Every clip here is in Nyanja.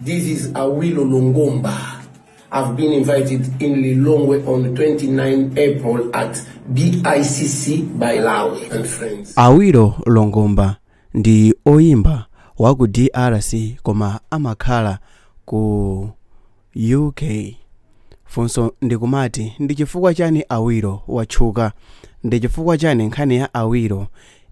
This is Awiro Longomba. I've been invited in Lilongwe on 29 April at BICC by Lawi and friends. Awiro Longomba ndi oyimba wa ku DRC koma amakhala ku UK. Funso ndikumati ndi chifukwa chani Awiro watchuka, ndi chifukwa chani nkhani ya Awiro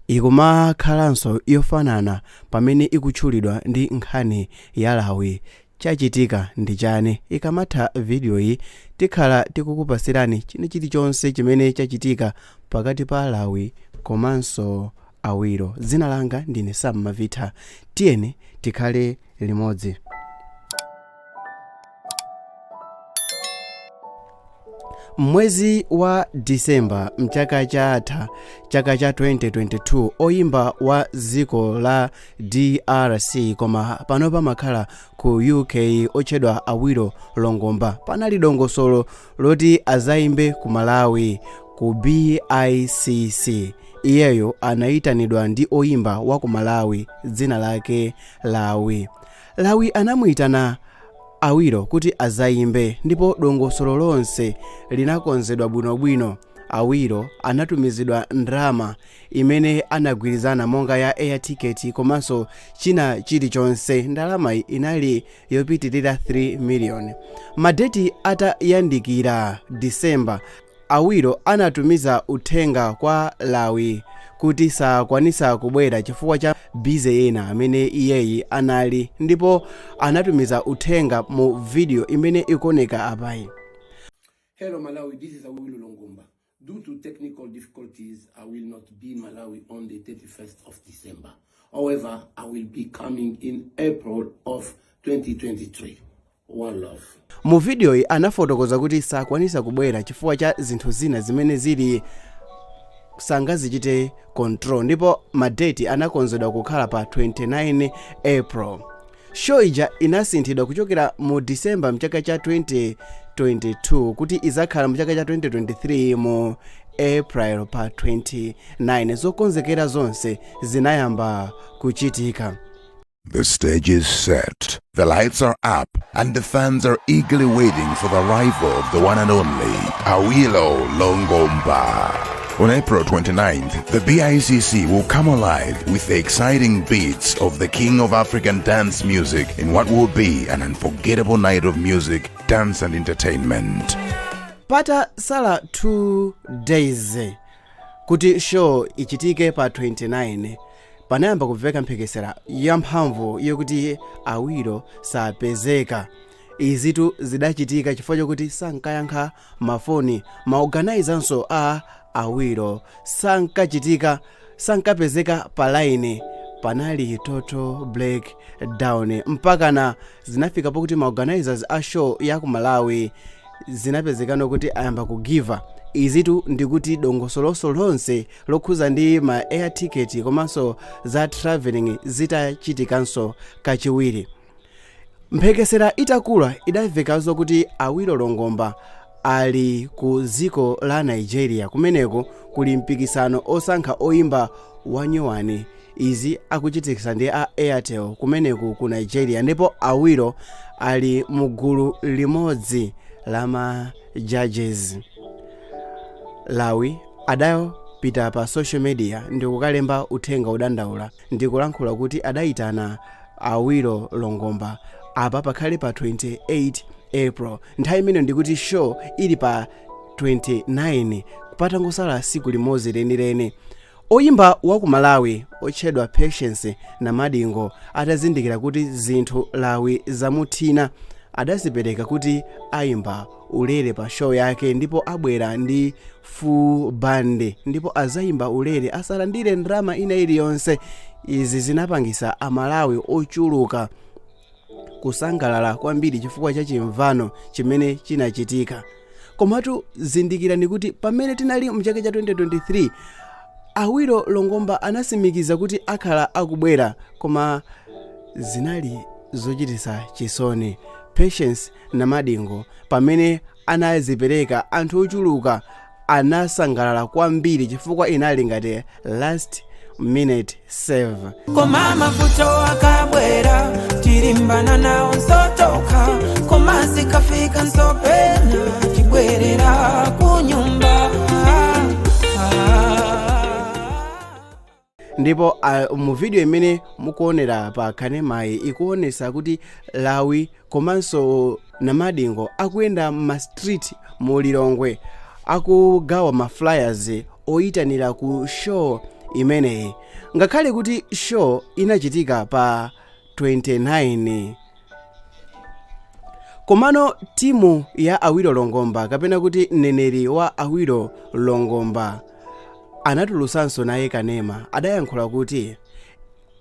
ikumakhalanso yofanana pamene ikutchulidwa ndi nkhani ya Lawi. Chachitika ndi chani? Ikamatha video iyi tikhala tikukupasirani chilichonse chimene chachitika pakati pa Lawi komanso Awiro. Dzina langa ndine Sam Mavitha, tiyeni tikhale limodzi. Mwezi wa Disemba mchaka chatha, chaka cha 2022, oyimba wa dziko la DRC koma pano pamakhala ku UK otchedwa Awiro Longomba panali dongosolo loti azayimbe ku Malawi ku BICC. Iyeyo anayitanidwa ndi oyimba wa ku Malawi dzina lake Lawi. Lawi anamuyitana Awiro kuti azayimbe ndipo dongosolo lonse linakonzedwa bwinobwino. Awiro anatumizidwa ndrama imene anagwirizana monga ya air ticket komanso china chilichonse. Ndalama inali yopitirira 3 million. Madeti atayandikira Disemba, Awiro anatumiza uthenga kwa Lawi kuti sakwanisa kubwera chifukwa cha bize ena amene iyeyi anali, ndipo anatumiza uthenga mu video imene ikoneka apai. Hello Malawi, this is Awiro Longomba. Due to technical difficulties, I will not be in Malawi on the 31st of December. However, I will be coming in April of 2023. One love. Mu video iyi anafotokoza kuti sakwanisa kubwera chifukwa cha zinthu zina zimene zili sangazichite control, ndipo madeti anakonzedwa kukhala pa 29 April. Show ija inasinthidwa kuchokera mu December mchaka cha 2022 kuti izakhala mchaka cha 2023 mu April pa 29. Zokonzekera zonse zinayamba kuchitika. The stage is set, the lights are up, and the fans are eagerly waiting for the arrival of the one and only Awiro Longomba. On April 29th, the BICC will come alive with the exciting beats of the king of African dance music in what will be an unforgettable night of music, dance and entertainment. Pata sala 2 days kuti show ichitike pa 29. Panayamba kumveka mphekesera yamphamvu yokuti Awiro sapezeka. Izitu zidachitika chifukwa chokuti sankayankha mafoni. Maorganizanso a Awiro sankapezeka pa line. Panali total breakdown mpakana zinafika pokuti maorganizers a show ya ku Malawi zinapezekano kuti ayamba kugiva. Izitu ndikuti dongosolo lonse lokhuza ndi ma air ticket komanso za traveling zitachitikanso kachiwiri. Mphekesera itakula idamvekanso kuti Awiro Longomba ali ku dziko la Nigeria, kumeneko kuli mpikisano osankha oyimba wanyowani. Izi akuchitikisa ndi a Airtel kumeneku ku Nigeria, ndipo Awiro ali mugulu limodzi la ma judges. Lawi adapita pa social media ndikukalemba uthenga udandaula ndikulankhula kuti adayitana Awiro Longomba apa pakhale pa 28 April. Nthawi imene ndikuti show ili pa 29 kupata ngosala siku limodzi lenileni. Oyimba wa ku Malawi otchedwa Patience na Madingo atazindikira kuti zinthu Lawi zamuthina, adazipereka kuti ayimba ulere pa show yake, ndipo abwera ndi full band ndipo azayimba ulere asalandire ndrama ina iliyonse. Izi zinapangisa Amalawi ochuluka kusangalala kwambiri chifukwa cha chimvano chimene chinachitika. Komatu zindikirani kuti pamene tinali mchaka cha 2023, Awiro Longomba anasimikiza kuti akhala akubwera, koma zinali zochitisa chisoni. Patience na Madingo pamene anazipereka, anthu ochuluka anasangalala kwambiri chifukwa inali ngati last minute save. Koma mafuto akabwera tirimbana nawo nsotoka koma zikafika nsopena tibwerera kunyumba. Ndipo mu video imene mukuonera pa kanemayi ikuonesa kuti Lawi komanso Namadingo akuyenda ma street mu Lilongwe akugawa ma flyers oyitanira ku show imeneyi, ngakhale kuti show inachitika pa 29. Komano timu ya Awiro Longomba kapena kuti mneneri wa Awiro Longomba anatulusanso naye kanema, adayankhula kuti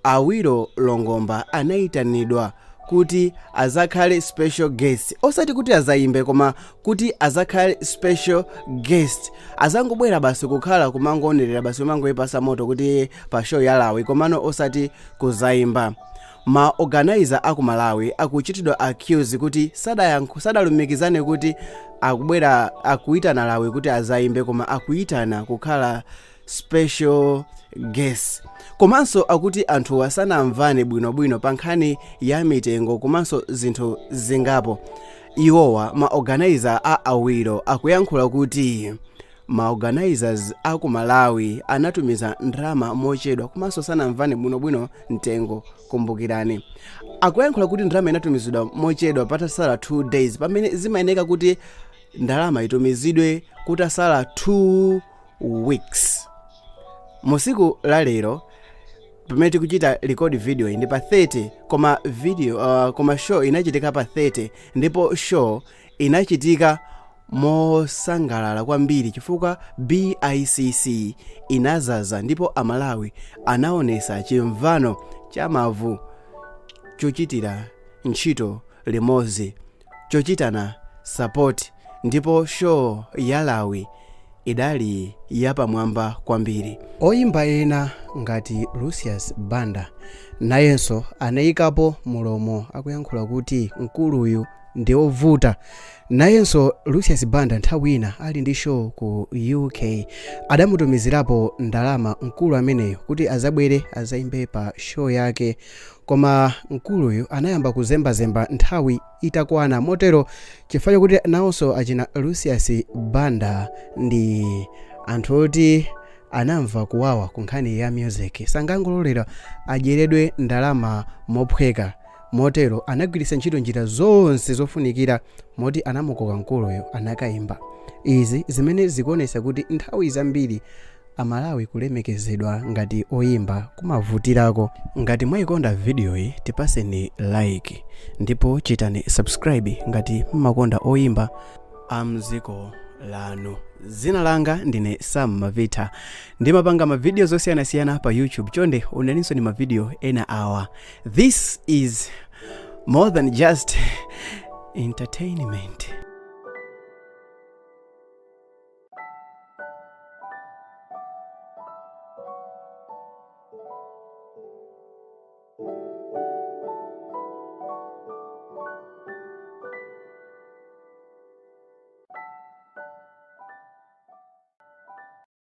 Awiro Longomba anayitanidwa kuti azakhale special guest, osati kuti azayimbe koma kuti azakhale special guest, azangobwera basi kukhala kumangoonelera basi kumangoyipasa moto kuti pa show ya Lawi komano osati kuzayimba. Ma organizer aku Malawi akuchitidwa accuse kuti sadalumikizane kuti akubwera akuitana Lawi kuti azayimbe koma akuitana kukhala special guest. Komanso akuti anthu asanamvane bwinobwino pa nkhani ya mitengo komanso zinthu zingapo. Iwowa ma organizer a Awiro akuyankhula kuti ma organizers aku Malawi anatumiza ndrama mochedwa komanso sanamvane bwinobwino mtengo. Kumbukirani akuyankhula kuti ndrama inatumizidwa mochedwa patasala 2 days pamene zimayeneka kuti ndalama itumizidwe kutasala 2 weeks. Musiku la lero pamene tikuchita record video ndi pa 30 koma video koma show inachitika pa 30 ndipo show inachitika mosangalala kwambiri chifukwa BICC inazaza ndipo Amalawi anaonesa chimvano cha mavu chochitira ntchito limodzi chochitana support, ndipo show ya Lawi idali yapamwamba kwambiri. Oyimba ena ngati Lucius Banda nayenso anayikapo mulomo akuyankhula kuti mkuluyu ndi ovuta. Nayenso Lucius Banda nthawi ina ali ndi show ku UK adamutumizirapo ndalama mkulu ameneyo kuti azabwere azayimbe pa show yake, koma mkuluyu anayamba kuzembazemba nthawi itakwana motero chifukwa chokuti nawonso achina Lucius Banda ndi anthu oti anamva kuwawa ku nkhani ya music, sangangololera ajeredwe ndalama mophweka. Motero anagwiritsa ntchito njira zonse zofunikira moti anamukoka mkuluyo anakayimba. Izi zimene zikuonesa kuti nthawi zambiri Amalawi kulemekezedwa ngati oyimba kumavutirako. Ngati mwayikonda video iyi tipaseni like ndipo chitani subscribe ngati mmakonda oyimba amziko lanu. Zina langa ndine Sam Mavita, ndimapanga mavideo zosiyanasiyana pa YouTube, chonde unaninso ni mavideo ena awa. This is more than just entertainment.